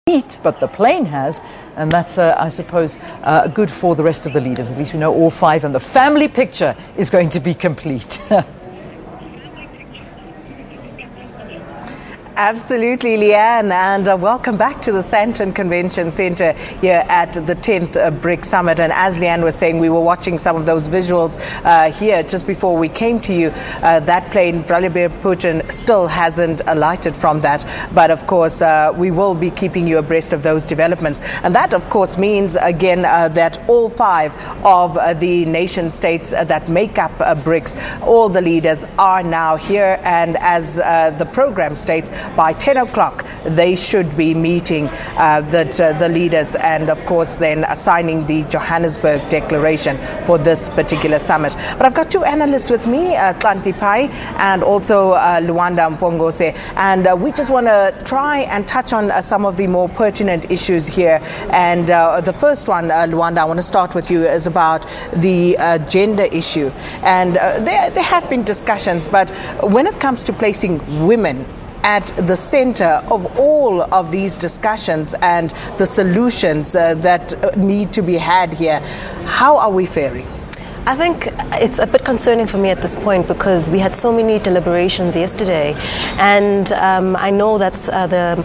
meet, but the plane has, and that's, I suppose, good for the rest of the leaders. At least we know all five, and the family picture is going to be complete. Absolutely, Leanne, and welcome back to the Sandton Convention Centre here at the 10th BRICS Summit. And as Leanne was saying, we were watching some of those visuals here just before we came to you. That plane, Vladimir Putin, still hasn't alighted from that. But of course, we will be keeping you abreast of those developments. And that, of course, means, again, that all five of the nation states that make up BRICS, all the leaders are now here. And as the program states, by 10 o'clock, they should be meeting the leaders and, of course, then signing the Johannesburg Declaration for this particular summit. But I've got two analysts with me, Klanti Pai and also Luanda Mpongose. And we just want to try and touch on some of the more pertinent issues here. And the first one, Luanda, I want to start with you, is about the gender issue. And there have been discussions, but when it comes to placing women at the center of all of these discussions and the solutions that need to be had here, how are we faring? I think it's a bit concerning for me at this point because we had so many deliberations yesterday, and I know that the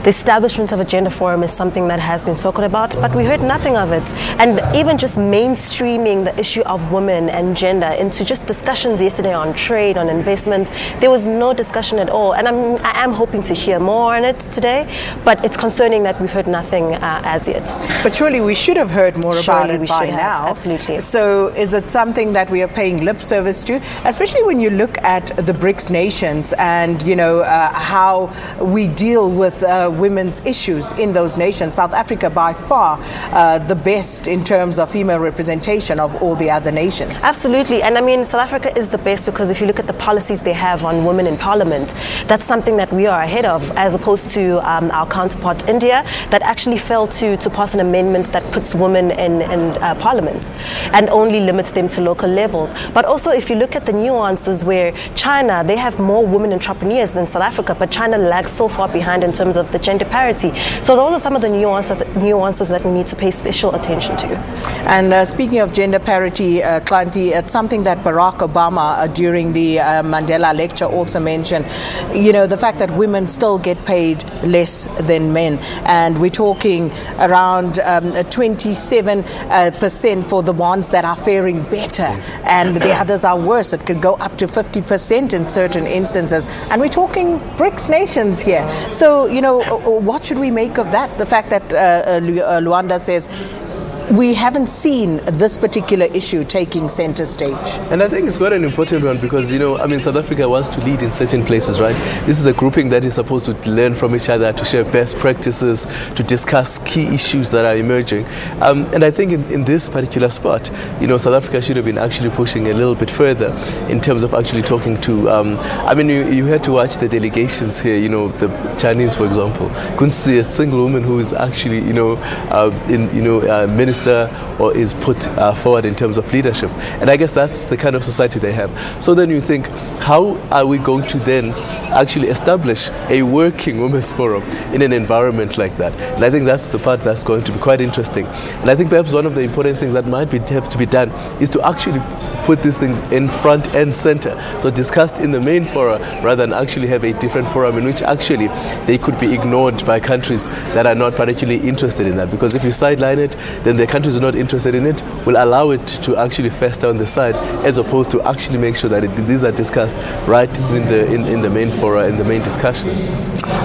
establishment of a gender forum is something that has been spoken about, but we heard nothing of it. And even just mainstreaming the issue of women and gender into just discussions yesterday on trade, on investment, there was no discussion at all. And I am hoping to hear more on it today, but it's concerning that we've heard nothing as yet. But surely we should have heard more about it by now. Absolutely. So is it something that we are paying lip service to, especially when you look at the BRICS nations and, you know, how we deal with women's issues in those nations? South Africa by far the best in terms of female representation of all the other nations. Absolutely. And I mean, South Africa is the best because if you look at the policies they have on women in parliament, that's something that we are ahead of, as opposed to our counterpart India, that actually failed to pass an amendment that puts women in parliament and only limits them to local levels. But also, if you look at the nuances where China, they have more women entrepreneurs than South Africa, but China lags so far behind in terms of the gender parity. So those are some of the nuances that we need to pay special attention to. And speaking of gender parity, Klanti, it's something that Barack Obama during the Mandela lecture also mentioned, you know, the fact that women still get paid less than men. And we're talking around 27% for the ones that are faring better, and the others are worse. It could go up to 50% in certain instances, and we're talking BRICS nations here. So, you know, what should we make of that? The fact that Luanda says we haven't seen this particular issue taking center stage. And I think it's quite an important one because, you know, I mean, South Africa wants to lead in certain places, right? This is a grouping that is supposed to learn from each other, to share best practices, to discuss key issues that are emerging. And I think in this particular spot, you know, South Africa should have been actually pushing a little bit further in terms of actually talking to, I mean, you had to watch the delegations here, you know, the Chinese, for example. Couldn't see a single woman who is actually, you know, minister or is put forward in terms of leadership. And I guess that's the kind of society they have. So then you think, how are we going to then actually establish a working women's forum in an environment like that? And I think that's the part that's going to be quite interesting. And I think perhaps one of the important things that might have to be done is to actually put these things in front and center. So discussed in the main forum rather than actually have a different forum in which actually they could be ignored by countries that are not particularly interested in that. Because if you sideline it, then the countries are not interested in it, will allow it to actually fester on the side, as opposed to actually make sure that these are discussed right in the main fora, in the main discussions.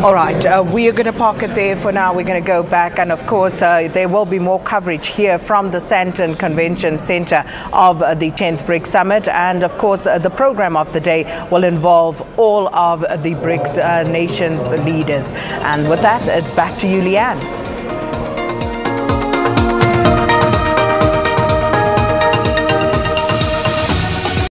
All right, we are going to park it there for now. We're going to go back, and of course there will be more coverage here from the Sandton Convention Centre of the 10th BRICS Summit, and of course the program of the day will involve all of the BRICS nations leaders. And with that, it's back to you, Leanne.